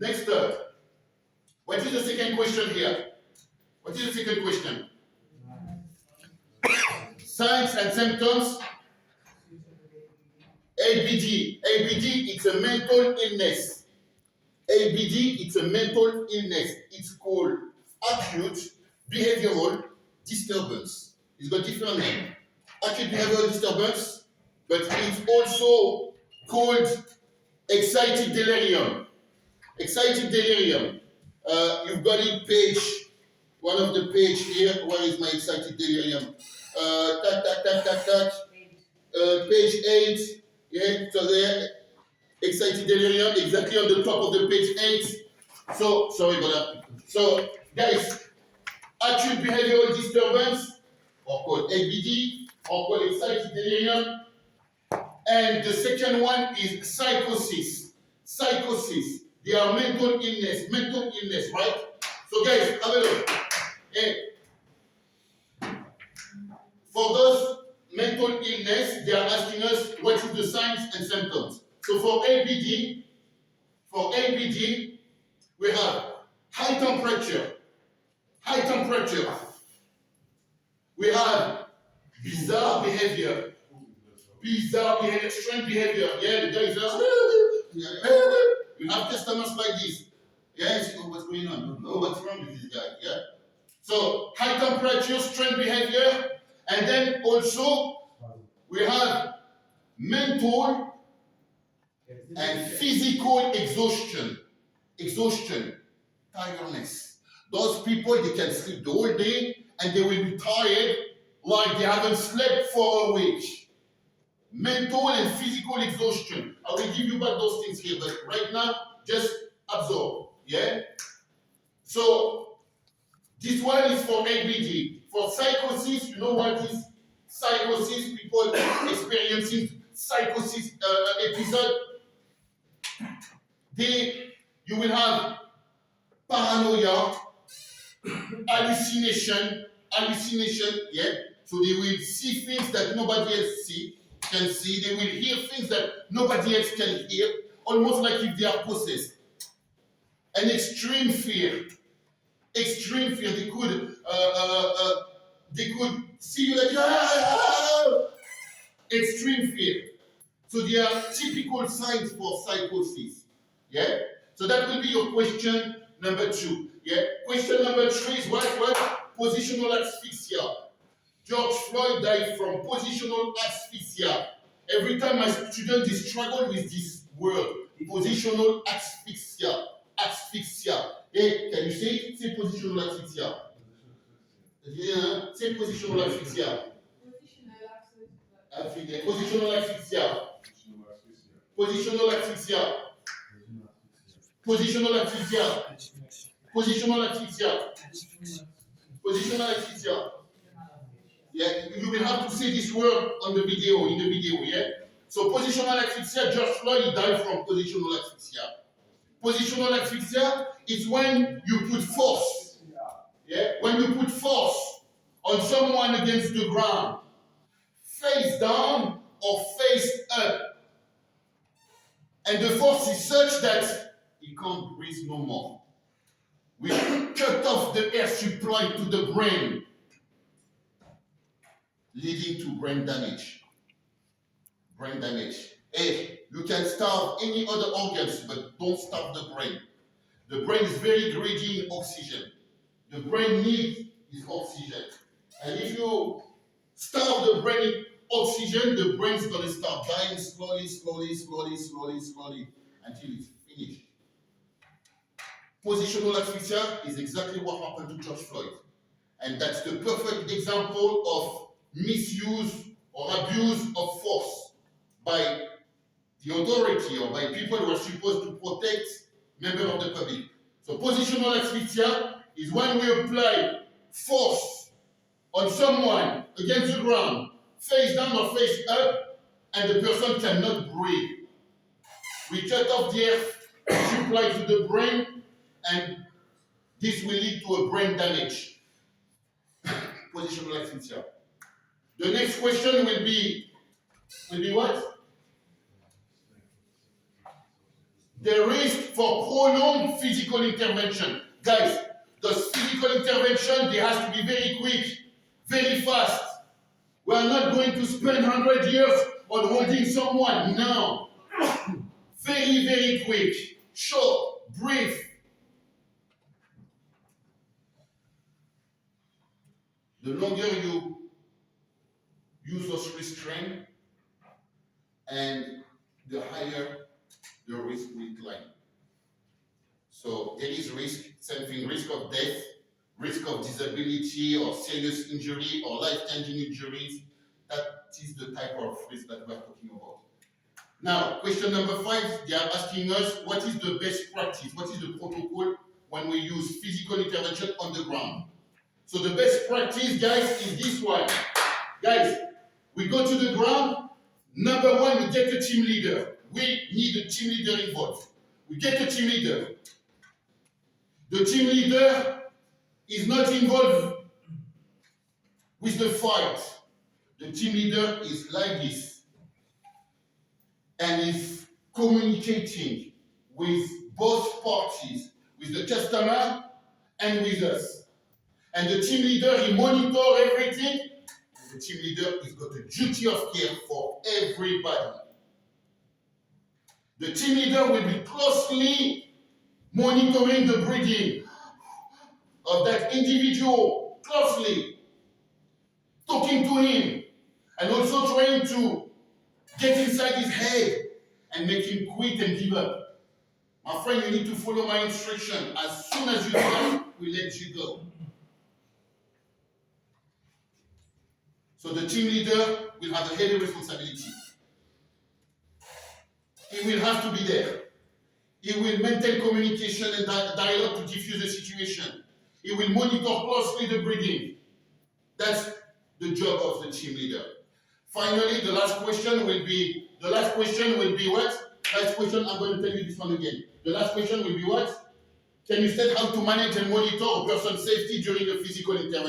Next up, what is the second question here? What is the second question? Signs and symptoms. ABD. ABD, it's a mental illness. ABD, it's a mental illness. It's called acute behavioral disturbance. It's got different name. Acute behavioral disturbance, but it's also called excited delirium. Excited delirium. You've got it page, one of the page here. Where is my excited delirium? Page 8. Yeah, so there, excited delirium, exactly on the top of the page 8. So, sorry about that. So, guys, acute behavioral disturbance, or called ABD, or called excited delirium. And the second one is psychosis. Psychosis. They are mental illness, right? So, guys, have a look. Hey. For those mental illness, they are asking us what is the signs and symptoms. So for ABD, we have high temperature. We have bizarre behavior, strange behavior. Yeah, the guys are. We have customers like this. Yeah, oh, what's going on? Oh, what's wrong with this guy? Yeah. So high temperature, strange behavior, and then also we have mental and physical exhaustion, tiredness. Those people, they can sleep the whole day and they will be tired like they haven't slept for a week. Mental and physical exhaustion. I will give you back those things here, but right now, just absorb. Yeah? So, this one is for ABD. For psychosis, you know what is psychosis? People experiencing psychosis episode. You will have paranoia, hallucination, yeah. So they will see things that nobody else can see. They will hear things that nobody else can hear, almost like if they are possessed. An extreme fear. They could see you like extreme fear. So they are typical signs for psychosis. Yeah? So that will be your question number 2. Yeah? Question number 3 is what? Positional asphyxia. George Floyd died from positional asphyxia. Every time my students struggle with this word, positional asphyxia. Hey, can you say it? Say positional asphyxia. Yeah, say positional asphyxia. Positional asphyxia. Positional asphyxia. Positional asphyxia. Positional asphyxia. Positional asphyxia. Yeah, you will have to say this word in the video, yeah? So positional asphyxia, George Floyd died from positional asphyxia. Positional asphyxia is when you put force. Yeah? When you put force on someone against the ground, face down or face up. And the force is such that he can't breathe no more. We cut off the air supply to the brain, leading to brain damage. Hey, you can starve any other organs, but don't starve the brain. The brain is very greedy in oxygen. The brain needs is oxygen. And if you starve the brain in oxygen, the brain is going to start dying slowly, until it's finished. Positional asphyxia is exactly what happened to George Floyd. And that's the perfect example of misuse or abuse of force by the authority or by people who are supposed to protect members of the public. So positional asphyxia is when we apply force on someone against the ground, face down or face up, and the person cannot breathe. We cut off the air supply to the brain, and this will lead to a brain damage. Positional asphyxia. The next question will be what? The risk for prolonged physical intervention. Guys, the physical intervention, they has to be very quick, very fast. We are not going to spend 100 years on holding someone. No. Very, very quick, short, brief. The longer you use those restraints, and the higher the risk will climb. So there is risk, same thing, risk of death, risk of disability or serious injury or life-changing injuries. That is the type of risk that we are talking about. Now, question number 5, they are asking us, what is the best practice? What is the protocol when we use physical intervention on the ground? So the best practice, guys, is this one. Guys, we go to the ground. Number 1, we get a team leader. We need a team leader involved. We get a team leader. The team leader is not involved with the fight. The team leader is like this and is communicating with both parties, with the customer and with us. And the team leader, he monitors everything. The team leader has got a duty of care for everybody. The team leader will be closely monitoring the breathing of that individual, closely talking to him, and also trying to get inside his head and make him quit and give up. My friend, you need to follow my instruction. As soon as you do that, we let you go. So the team leader will have a heavy responsibility. He will have to be there. He will maintain communication and dialogue to diffuse the situation. He will monitor closely the breathing. That's the job of the team leader. Finally, the last question will be what? Last question, I'm going to tell you this one again. The last question will be what? Can you state how to manage and monitor a person's safety during a physical intervention?